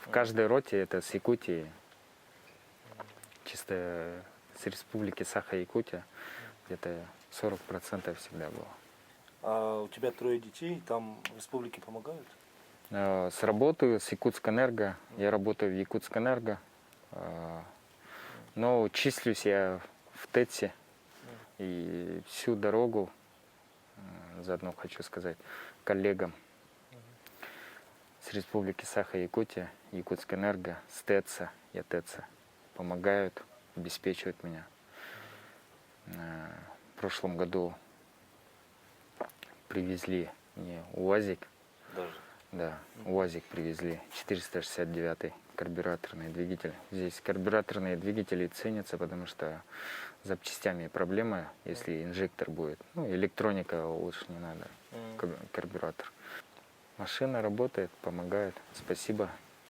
В каждой роте, это с Якутии, чисто с республики Саха-Якутия, где-то 40% всегда было. А у тебя 3 детей, там в республике помогают? Сработаю с Якутск-Энерго. Я работаю в Якутск-Энерго. Но числюсь я в ТЭЦе. И всю дорогу, заодно хочу сказать, коллегам с республики Саха-Якутия, Якутск-Энерго, с ТЭЦа, я ТЭЦа, помогают, обеспечивают меня. В прошлом году привезли мне УАЗик. Даже. Да, УАЗик привезли, 469-й карбюраторный двигатель. Здесь карбюраторные двигатели ценятся, потому что с запчастями проблема, если инжектор будет. Ну, электроника лучше не надо, карбюратор. Машина работает, помогает. Спасибо